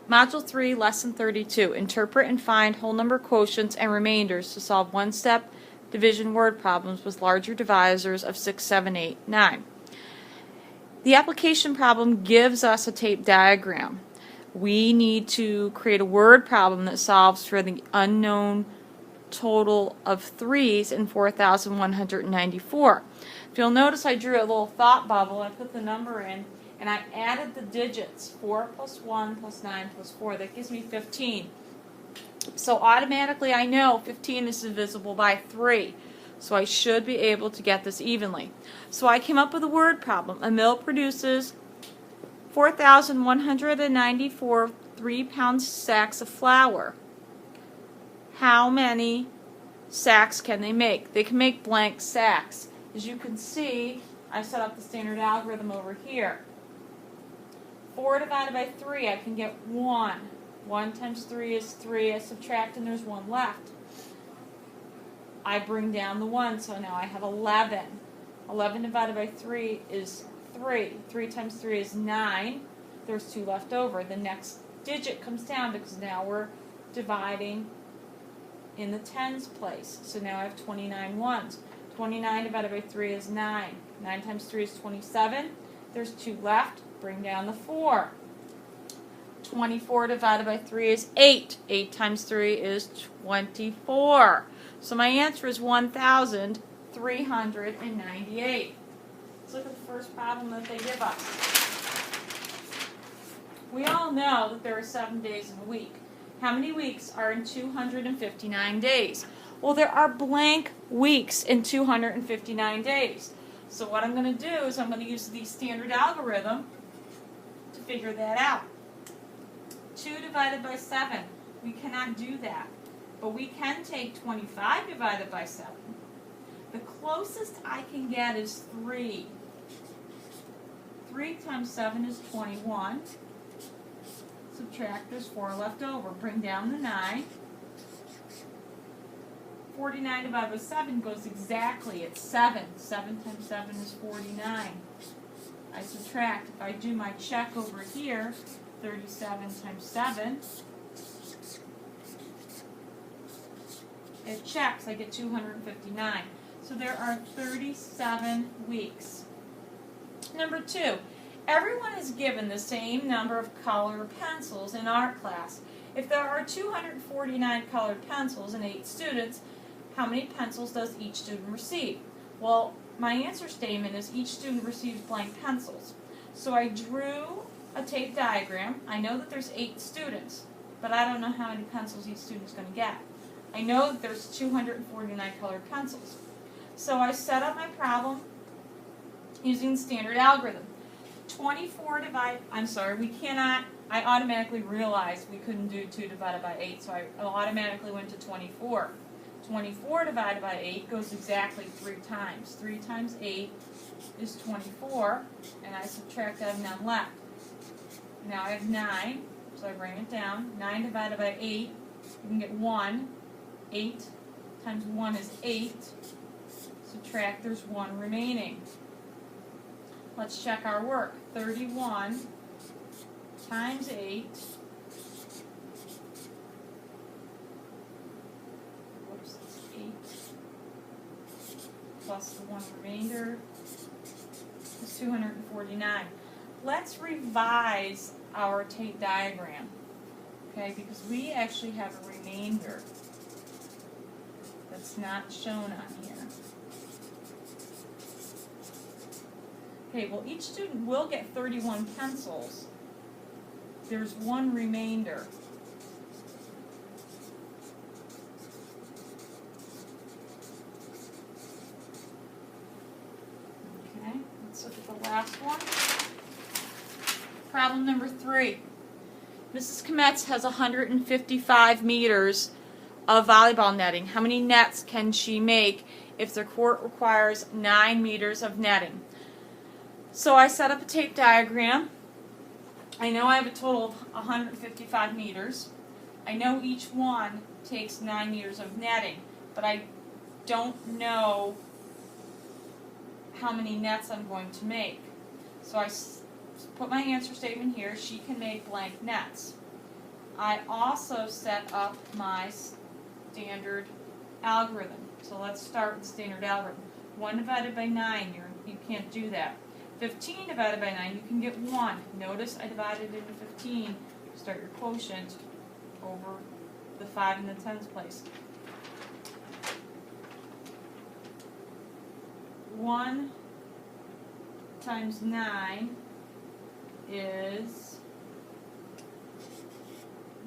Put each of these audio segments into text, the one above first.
Module 3, Lesson 32. Interpret and find whole number quotients and remainders to solve one-step division word problems with larger divisors of 6, 7, 8, 9. The application problem gives us a tape diagram. We need to create a word problem that solves for the unknown total of 3's in 4,194. If you'll notice, I drew a little thought bubble. I put the number in, and I added the digits, 4 plus 1 plus 9 plus 4. That gives me 15. So automatically I know 15 is divisible by 3. So I should be able to get this evenly. So I came up with a word problem. A mill produces 4,194 3-pound sacks of flour. How many sacks can they make? They can make blank sacks. As you can see, I set up the standard algorithm over here. 4 divided by 3, I can get 1. 1 times 3 is 3. I subtract and there's 1 left. I bring down the 1, so now I have 11. 11 divided by 3 is 3. 3 times 3 is 9. There's 2 left over. The next digit comes down because now we're dividing in the tens place. So now I have 29 ones. 29 divided by 3 is 9. 9 times 3 is 27. There's 2 left. Bring down the 4. 24 divided by 3 is 8. 8 times 3 is 24. So my answer is 1,398. Let's look at the first problem that they give us. We all know that there are 7 days in a week. How many weeks are in 259 days? Well, there are blank weeks in 259 days. So what I'm going to do is I'm going to use the standard algorithm to figure that out. 2 divided by 7. We cannot do that. But we can take 25 divided by 7. The closest I can get is 3. 3 times 7 is 21. Subtract, there's 4 left over. Bring down the 9. 49 divided by 7 goes exactly at 7. 7 times 7 is 49. I subtract. If I do my check over here, 37 times 7, it checks. I get 259. So there are 37 weeks. Number 2. Everyone is given the same number of colored pencils in art class. If there are 249 colored pencils and 8 students, how many pencils does each student receive? Well, my answer statement is each student receives blank pencils. So I drew a tape diagram. I know that there's 8 students, but I don't know how many pencils each student is going to get. I know that there's 249 colored pencils. So I set up my problem using the standard algorithm. 24 divided, we cannot, I automatically realized we couldn't do 2 divided by 8, so I automatically went to 24. 24 divided by 8 goes exactly 3 times. 3 times 8 is 24, and I subtract, I have none left. Now I have 9, so I bring it down. 9 divided by 8, you can get 1. 8 times 1 is 8. Subtract, there's 1 remaining. Let's check our work. 31 times 8. Whoops, it's 8. Plus the 1 remainder is 249. Let's revise our tape diagram. Okay, because we actually have a remainder that's not shown on here. Okay, well, each student will get 31 pencils. There's 1 remainder. Okay, let's look at the last one. Problem number 3. Mrs. Kometz has 155 meters of volleyball netting. How many nets can she make if the court requires 9 meters of netting? So I set up a tape diagram. I know I have a total of 155 meters. I know each one takes 9 meters of netting, but I don't know how many nets I'm going to make. So I put my answer statement here. She can make blank nets. I also set up my standard algorithm. So let's start with the standard algorithm. 1 divided by 9, you can't do that. 15 divided by 9, you can get 1. Notice I divided into 15. Start your quotient over the 5 in the tens place. 1 times 9 is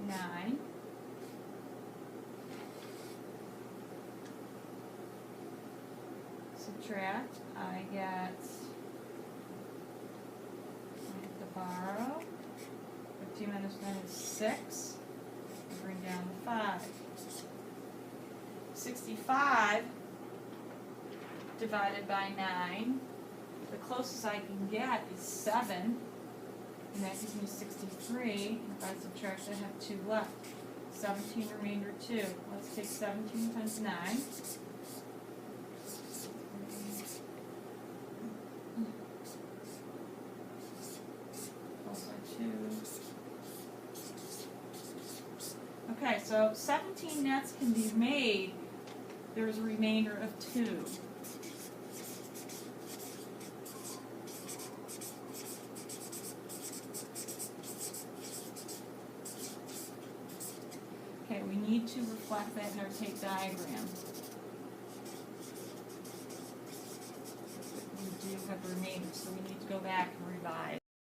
9. Subtract, I have to borrow. 15 minus 9 is 6. Bring down the 5. 65 divided by 9. The closest I can get is 7. And that gives me 63. And if I subtract, I have 2 left. 17 remainder 2. Let's take 17 times 9. Okay, so 17 nets can be made. There's a remainder of 2. Okay, we need to reflect that in our tape diagram. We do have a remainder, so we need to go back and revise.